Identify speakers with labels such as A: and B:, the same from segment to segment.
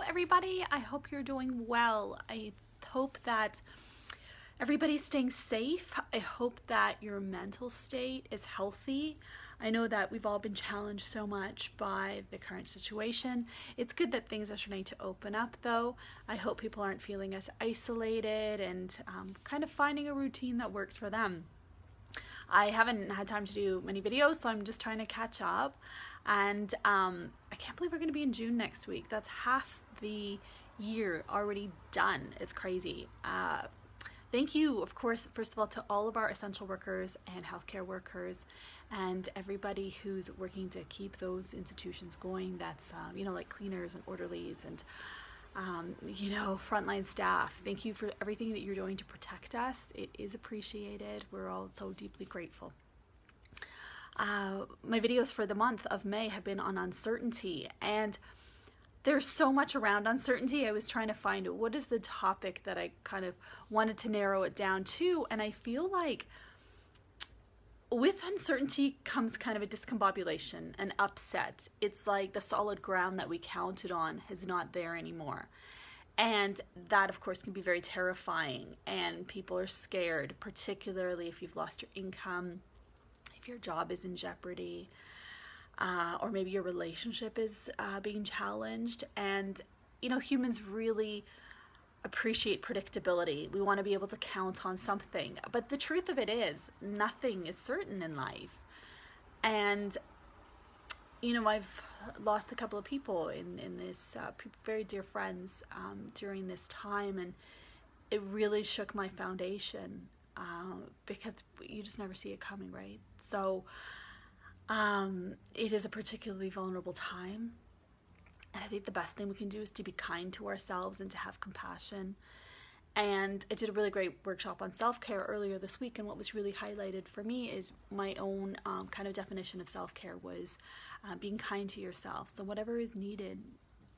A: everybody. I hope you're doing well. I hope that everybody's staying safe. I hope that your mental state is healthy. I know that we've all been challenged so much by the current situation. It's good that things are starting to open up though. I hope people aren't feeling as isolated and kind of finding a routine that works for them. I haven't had time to do many videos, so I'm just trying to catch up. And I can't believe we're going to be in June next week. That's half the year already done. It's crazy. Thank you, of course, first of all, to all of our essential workers and healthcare workers and everybody who's working to keep those institutions going. That's, like cleaners and orderlies and frontline staff. Thank you for everything that you're doing to protect us. It is appreciated. We're all so deeply grateful. My videos for the month of May have been on uncertainty, and there's so much around uncertainty. I was trying to find what is the topic that I kind of wanted to narrow it down to, and I feel like with uncertainty comes kind of a discombobulation, an upset. It's like the solid ground that we counted on is not there anymore. And that, of course, can be very terrifying, and people are scared, particularly if you've lost your income, if your job is in jeopardy, or maybe your relationship is being challenged. And, humans really appreciate predictability. We want to be able to count on something. But the truth of it is, nothing is certain in life. And, I've lost a couple of people in this, very dear friends during this time. And it really shook my foundation because you just never see it coming, right? So it is a particularly vulnerable time. And I think the best thing we can do is to be kind to ourselves and to have compassion. And I did a really great workshop on self-care earlier this week, and what was really highlighted for me is my own kind of definition of self-care was being kind to yourself. So whatever is needed,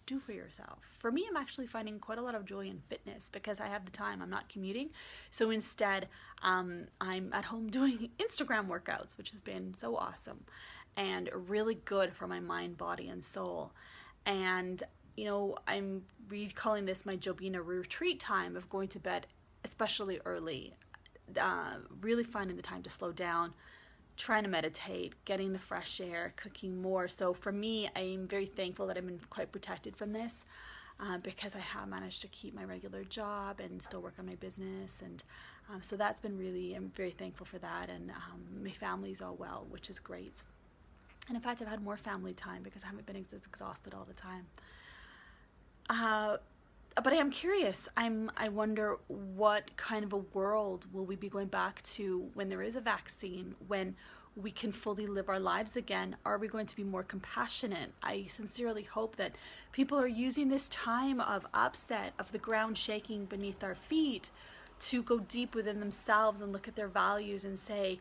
A: do for yourself. For me, I'm actually finding quite a lot of joy in fitness because I have the time. I'm not commuting. So instead, I'm at home doing Instagram workouts, which has been so awesome and really good for my mind, body, and soul. And, I'm recalling this my Jobina retreat time of going to bed, especially early, really finding the time to slow down, trying to meditate, getting the fresh air, cooking more. So for me, I'm very thankful that I've been quite protected from this because I have managed to keep my regular job and still work on my business. And so that's been I'm very thankful for that. And my family's all well, which is great. And in fact, I've had more family time because I haven't been as exhausted all the time. But I am curious. I wonder what kind of a world will we be going back to when there is a vaccine, when we can fully live our lives again? Are we going to be more compassionate? I sincerely hope that people are using this time of upset, of the ground shaking beneath our feet, to go deep within themselves and look at their values and say,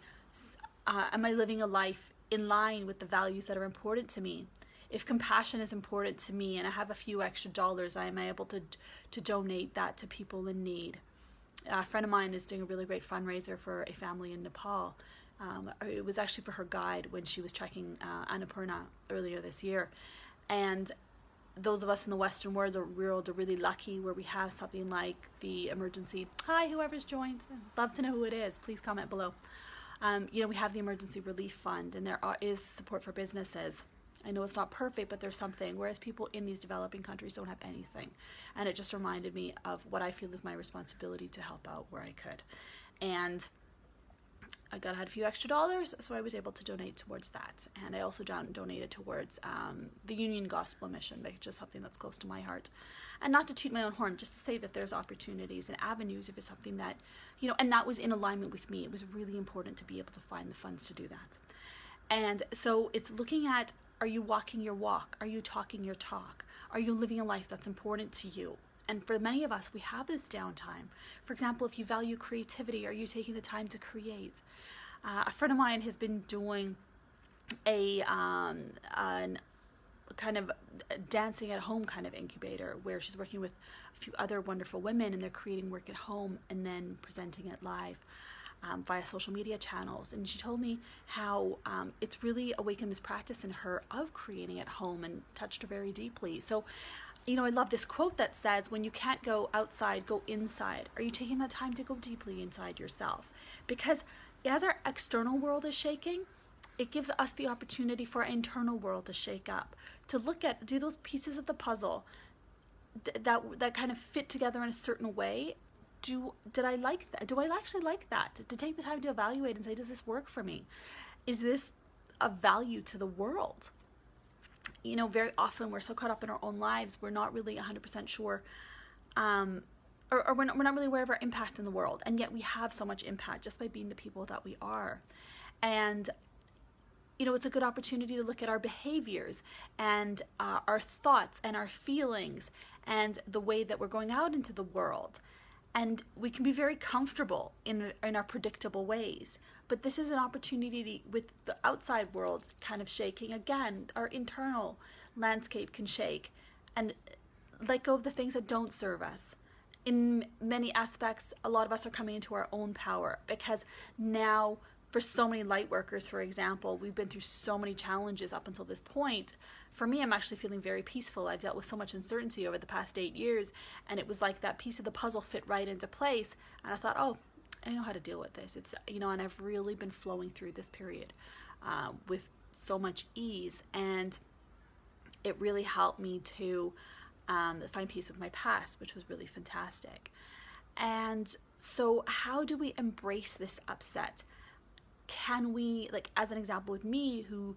A: am I living a life in line with the values that are important to me? If compassion is important to me and I have a few extra dollars, I am able to donate that to people in need. A friend of mine is doing a really great fundraiser for a family in Nepal. It was actually for her guide when she was trekking Annapurna earlier this year. And those of us in the Western world are really lucky where we have something like the emergency. Hi, whoever's joined. I'd love to know who it is. Please comment below. We have the emergency relief fund, and there is support for businesses. I know it's not perfect, but there's something, whereas people in these developing countries don't have anything. And it just reminded me of what I feel is my responsibility to help out where I could. And I had a few extra dollars, so I was able to donate towards that. And I also donated towards the Union Gospel Mission, which is something that's close to my heart. And not to toot my own horn, just to say that there's opportunities and avenues if it's something that, and that was in alignment with me. It was really important to be able to find the funds to do that. And so it's looking at, are you walking your walk? Are you talking your talk? Are you living a life that's important to you? And for many of us, we have this downtime. For example, if you value creativity, are you taking the time to create? A friend of mine has been doing a kind of dancing at home kind of incubator where she's working with a few other wonderful women, and they're creating work at home and then presenting it live via social media channels. And she told me how it's really awakened this practice in her of creating at home and touched her very deeply. So I love this quote that says, when you can't go outside, go inside. Are you taking that time to go deeply inside yourself? Because as our external world is shaking, it gives us the opportunity for our internal world to shake up, to look at, do those pieces of the puzzle that kind of fit together in a certain way. Did I like that? Do I actually like that? To take the time to evaluate and say, does this work for me? Is this of value to the world? Very often we're so caught up in our own lives, we're not really 100% sure, or we're not really aware of our impact in the world. And yet we have so much impact just by being the people that we are. And it's a good opportunity to look at our behaviors and our thoughts and our feelings and the way that we're going out into the world. And we can be very comfortable in our predictable ways. But this is an opportunity with the outside world kind of shaking. Again, our internal landscape can shake, and let go of the things that don't serve us. In many aspects, a lot of us are coming into our own power, because now, for so many light workers, for example, we've been through so many challenges up until this point. For me, I'm actually feeling very peaceful. I've dealt with so much uncertainty over the past 8 years, and it was like that piece of the puzzle fit right into place. And I thought, oh, I know how to deal with this. It's, and I've really been flowing through this period with so much ease, and it really helped me to find peace with my past, which was really fantastic. And so how do we embrace this upset? Can we, like as an example with me, who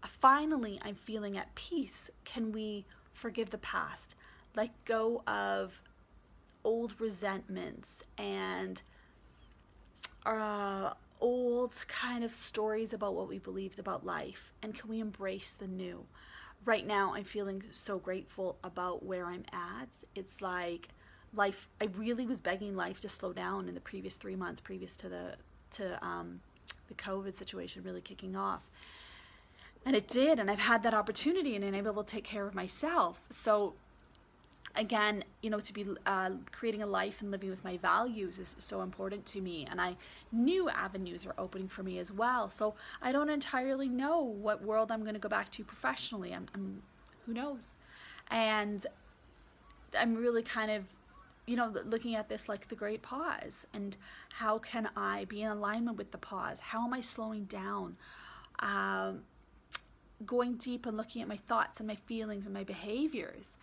A: finally I'm feeling at peace, can we forgive the past? Let go of old resentments and old kind of stories about what we believed about life, and can we embrace the new? Right now I'm feeling so grateful about where I'm at. It's like life, I really was begging life to slow down in the previous 3 months previous to the COVID situation really kicking off. And it did, and I've had that opportunity and I'm able to take care of myself. So again, to be creating a life and living with my values is so important to me. And new avenues are opening for me as well. So I don't entirely know what world I'm going to go back to professionally. I'm who knows? And I'm really kind of looking at this like the great pause, and how can I be in alignment with the pause? How am I slowing down? Going deep and looking at my thoughts and my feelings and my behaviors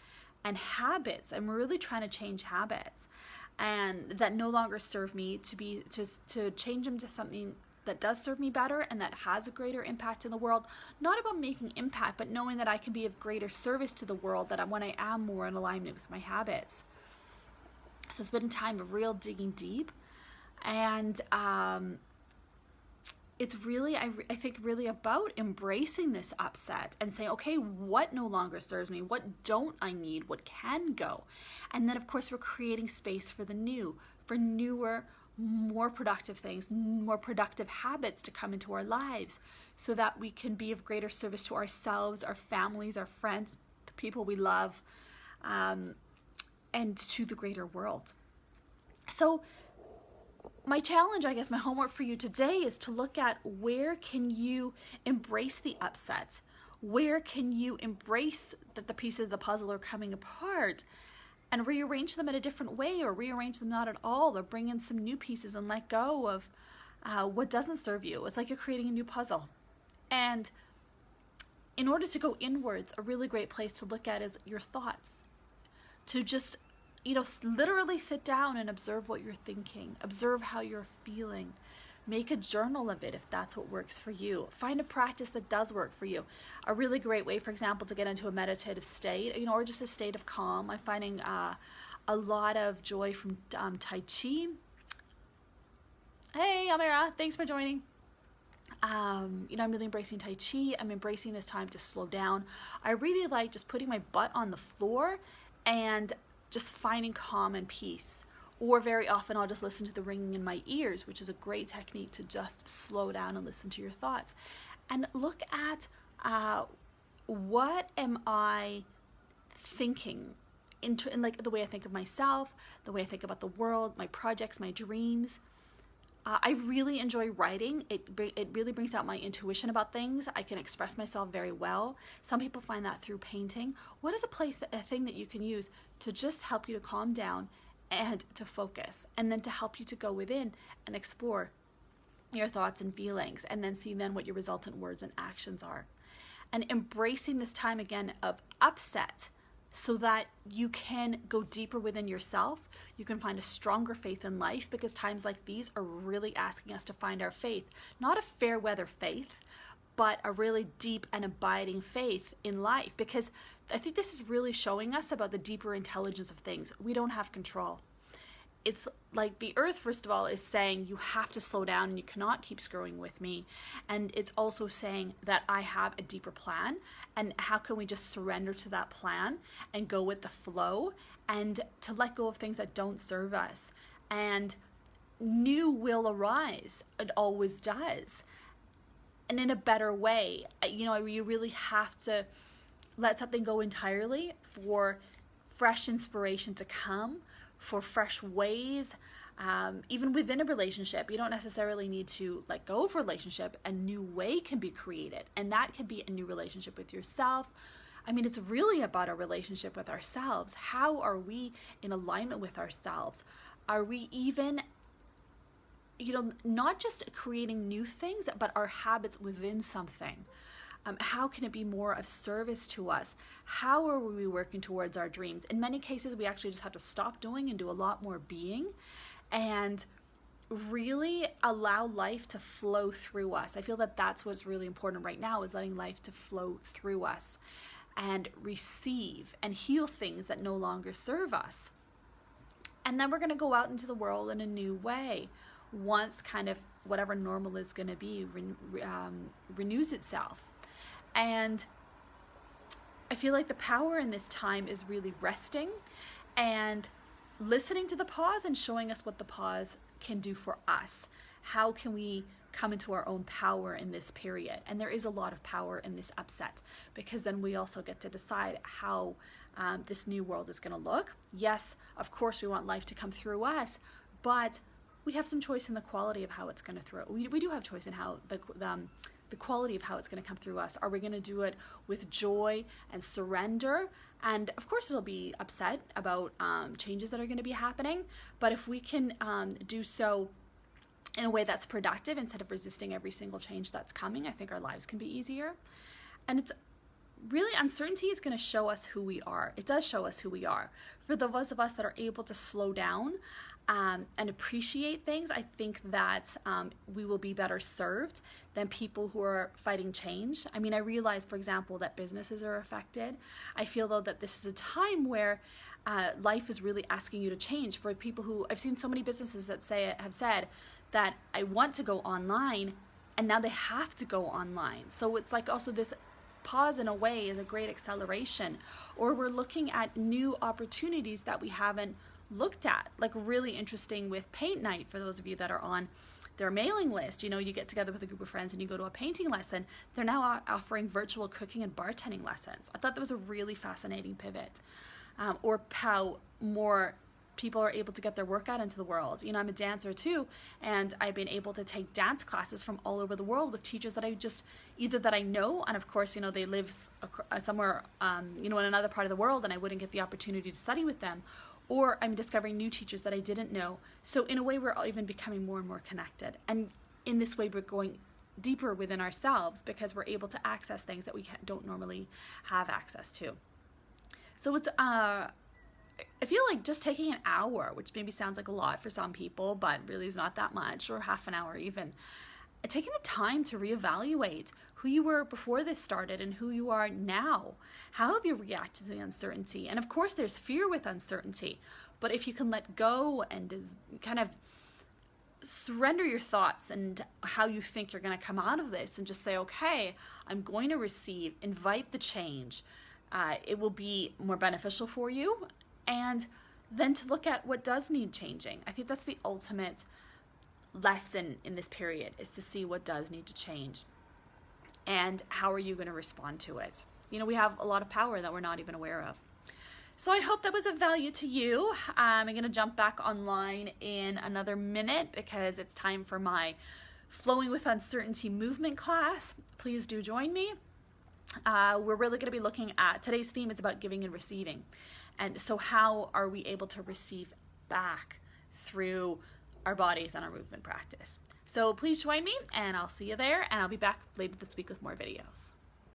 A: and habits. I'm really trying to change habits and that no longer serve me, to change them to something that does serve me better and that has a greater impact in the world. Not about making impact, but knowing that I can be of greater service to the world, that when I am more in alignment with my habits. So it's been a time of real digging deep, and it's really, I think, really about embracing this upset and saying, okay, what no longer serves me? What don't I need? What can go? And then, of course, we're creating space for the new, for newer, more productive things, more productive habits to come into our lives, so that we can be of greater service to ourselves, our families, our friends, the people we love, and to the greater world. So my challenge, I guess, my homework for you today is to look at, where can you embrace the upset? Where can you embrace that the pieces of the puzzle are coming apart, and rearrange them in a different way, or rearrange them not at all, or bring in some new pieces and let go of what doesn't serve you. It's like you're creating a new puzzle. And in order to go inwards, a really great place to look at is your thoughts. To just, literally sit down and observe what you're thinking. Observe how you're feeling. Make a journal of it if that's what works for you. Find a practice that does work for you. A really great way, for example, to get into a meditative state, or just a state of calm. I'm finding a lot of joy from Tai Chi. Hey, Amira, thanks for joining. I'm really embracing Tai Chi. I'm embracing this time to slow down. I really like just putting my butt on the floor and just finding calm and peace. Or very often I'll just listen to the ringing in my ears, which is a great technique to just slow down and listen to your thoughts. And look at what am I thinking in like the way I think of myself, the way I think about the world, my projects, my dreams. I really enjoy writing. It really brings out my intuition about things. I can express myself very well. Some people find that through painting. What is a thing that you can use to just help you to calm down and to focus, and then to help you to go within and explore your thoughts and feelings, and then see then what your resultant words and actions are. And embracing this time again of upset, so that you can go deeper within yourself. You can find a stronger faith in life, because times like these are really asking us to find our faith. Not a fair weather faith, but a really deep and abiding faith in life. Because I think this is really showing us about the deeper intelligence of things. We don't have control. It's like the earth, first of all, is saying you have to slow down and you cannot keep screwing with me. And it's also saying that I have a deeper plan, and how can we just surrender to that plan and go with the flow, and to let go of things that don't serve us. And new will arise. It always does. And in a better way. You really have to let something go entirely for fresh inspiration to come, for fresh ways, even within a relationship. You don't necessarily need to let go of a relationship. A new way can be created, and that can be a new relationship with yourself. I mean, it's really about a relationship with ourselves. How are we in alignment with ourselves? Are we even, not just creating new things, but our habits within something? How can it be more of service to us? How are we working towards our dreams? In many cases, we actually just have to stop doing and do a lot more being, and really allow life to flow through us. I feel that that's what's really important right now, is letting life to flow through us and receive and heal things that no longer serve us. And then we're going to go out into the world in a new way, once kind of whatever normal is going to be renews itself. And I feel like the power in this time is really resting and listening to the pause, and showing us what the pause can do for us. How can we come into our own power in this period? And there is a lot of power in this upset, because then we also get to decide how this new world is going to look. Yes, of course, we want life to come through us, but we have some choice in the quality of how it's going to throw. We do have choice in how the quality of how it's going to come through us. Are we going to do it with joy and surrender? And of course, it'll be upset about changes that are going to be happening. But if we can do so in a way that's productive, instead of resisting every single change that's coming, I think our lives can be easier. And it's really, uncertainty is going to show us who we are. It does show us who we are. For those of us that are able to slow down and appreciate things, I think that we will be better served than people who are fighting change. I mean, I realize, for example, that businesses are affected. I feel, though, that this is a time where life is really asking you to change. For people who, I've seen so many businesses that have said that I want to go online, and now they have to go online. So it's like also this pause, in a way, is a great acceleration. Or we're looking at new opportunities that we haven't looked at, like really interesting with paint night. For those of you that are on their mailing list, you get together with a group of friends and you go to a painting lesson. They're now offering virtual cooking and bartending lessons. I thought that was a really fascinating pivot. Or how more people are able to get their work out into the world. I'm a dancer too, and I've been able to take dance classes from all over the world with teachers that I just, either that I know, and of course, they live somewhere, in another part of the world, and I wouldn't get the opportunity to study with them, or I'm discovering new teachers that I didn't know. So in a way, we're even becoming more and more connected. And in this way, we're going deeper within ourselves, because we're able to access things that we don't normally have access to. So it's, I feel like just taking an hour, which maybe sounds like a lot for some people, but really is not that much, or half an hour even, taking the time to reevaluate who you were before this started and who you are now. How have you reacted to the uncertainty? And of course, there's fear with uncertainty, but if you can let go and kind of surrender your thoughts and how you think you're going to come out of this, and just say, okay, I'm going to receive, invite the change. It will be more beneficial for you. And then to look at what does need changing. I think that's the ultimate lesson in this period, is to see what does need to change. And how are you going to respond to it? We have a lot of power that we're not even aware of. So I hope that was of value to you. I'm going to jump back online in another minute because it's time for my Flowing with Uncertainty movement class. Please do join me. We're really going to be looking at, today's theme is about giving and receiving. And so how are we able to receive back through our bodies and our movement practice? So please join me and I'll see you there, and I'll be back later this week with more videos.